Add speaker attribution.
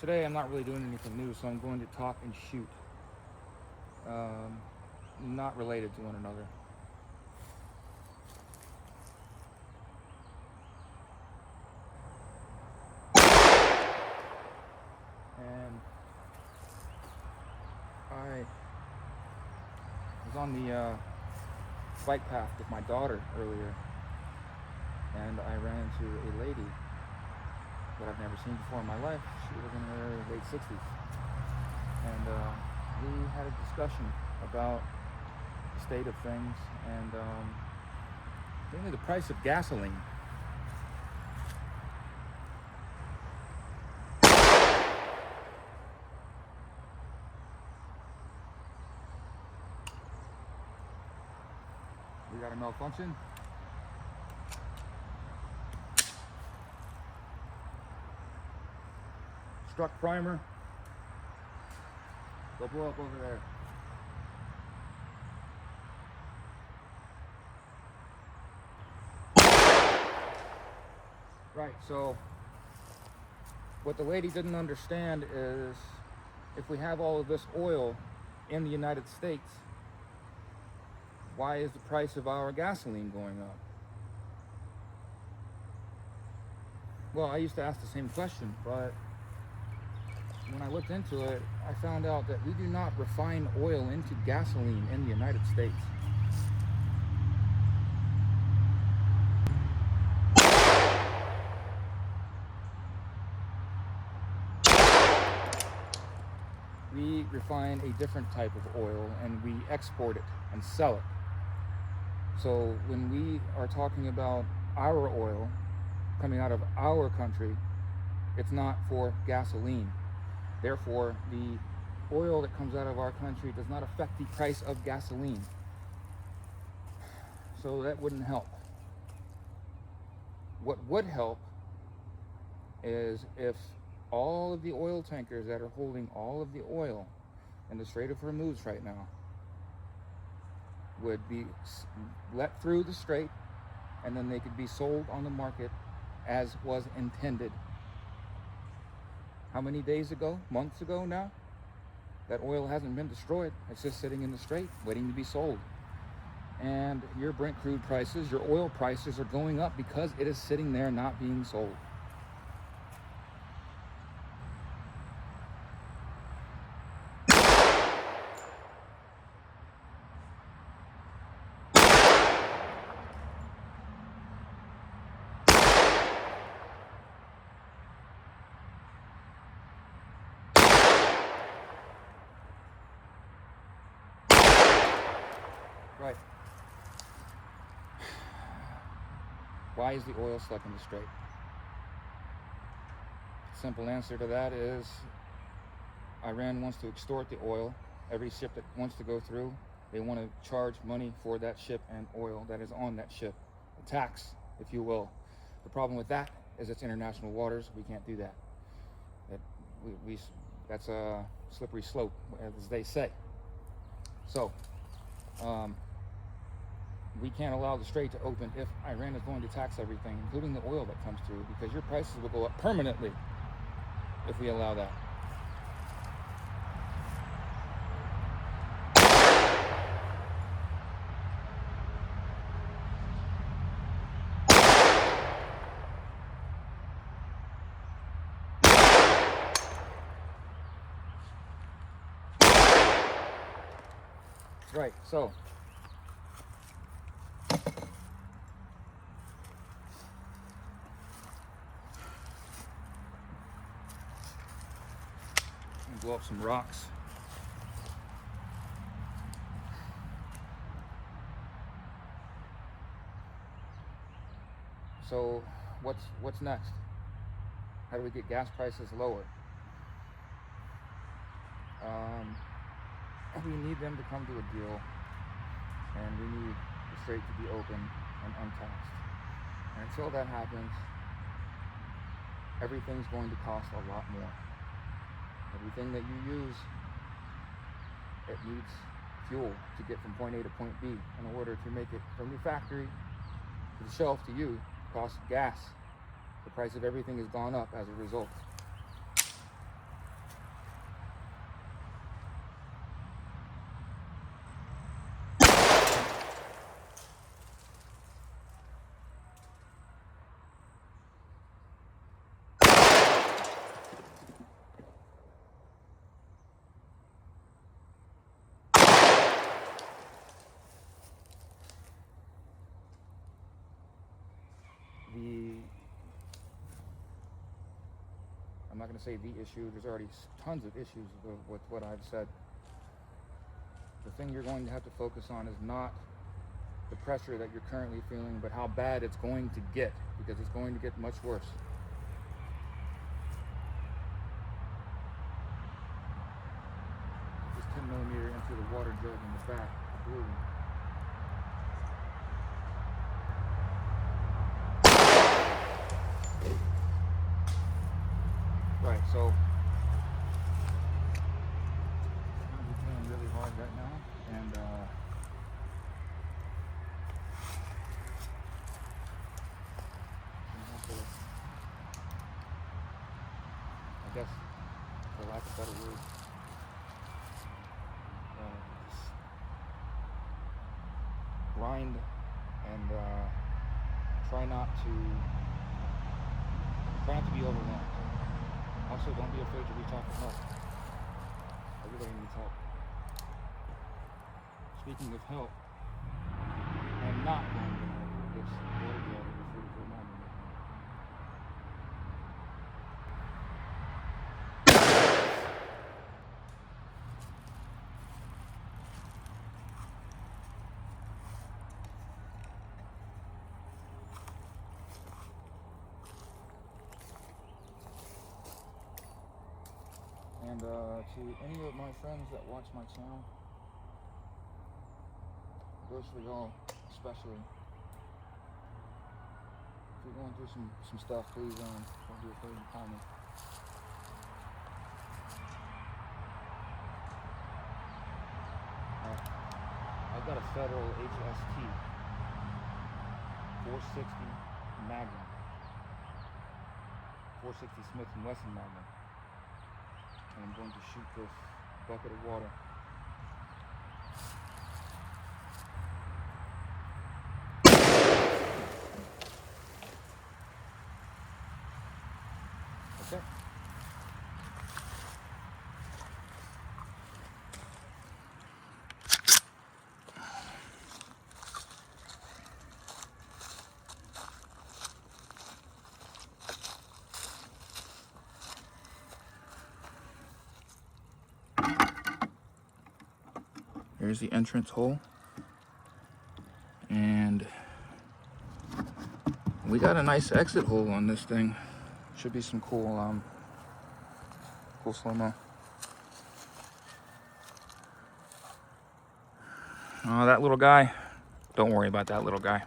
Speaker 1: Today I'm not really doing anything new, so I'm going to talk and shoot. Not related to one another. And I was on the bike path with my daughter earlier, and I ran into a lady that I've never seen before in my life. She was in her late 60s. And we had a discussion about the state of things and mainly the price of gasoline. We got a malfunction. Struck primer. Go blow up over there. Right, so what the lady didn't understand is if we have all of this oil in the United States, why is the price of our gasoline going up? Well, I used to ask the same question, but when I looked into it, I found out that we do not refine oil into gasoline in the United States. We refine a different type of oil and we export it and sell it. So when we are talking about our oil coming out of our country, it's not for gasoline. Therefore, the oil that comes out of our country does not affect the price of gasoline. So that wouldn't help. What would help is if all of the oil tankers that are holding all of the oil in the Strait of Hormuz right now would be let through the strait, and then they could be sold on the market as was intended. How many days ago, months ago now, that oil hasn't been destroyed. It's just sitting in the strait waiting to be sold. And your Brent crude prices, your oil prices are going up because it is sitting there not being sold. Right. Why is the oil stuck in the strait? Simple answer to that is Iran wants to extort the oil. Every ship that wants to go through, they want to charge money for that ship and oil that is on that ship. A tax, if you will. The problem with that is it's international waters. We can't do that. That's a slippery slope, as they say. So, we can't allow the strait to open if Iran is going to tax everything, including the oil that comes through, because your prices will go up permanently if we allow that. Right, so blow up some rocks. So what's next? How do we get gas prices lower? We need them to come to a deal, and we need the strait to be open and untaxed. And until that happens, everything's going to cost a lot more. Everything that you use, it needs fuel to get from point A to point B. In order to make it from the factory to the shelf to you, it costs gas. The price of everything has gone up as a result. not going to say the issue. There's already tons of issues with what I've said. The thing you're going to have to focus on is not the pressure that you're currently feeling, but how bad it's going to get, because it's going to get much worse. This 10mm into the water jug in the back, the blue one. Right, so I'm playing really hard right now, and I guess, for lack of better words, just grind and try not to be overwhelmed. Also, don't be afraid to reach out for help. Everybody needs help. Speaking of help, I'm not going to help this water jet over 44 miles. And to any of my friends that watch my channel, goes for y'all especially. If you're going through some stuff, please don't be afraid to call me. I've got a Federal HST 460 Magnum, 460 Smith & Wesson Magnum. And I'm going to shoot this bucket of water. Okay. Here's the entrance hole, and we got a nice exit hole on this thing. Should be some cool slow-mo. Oh, that little guy, don't worry about that little guy.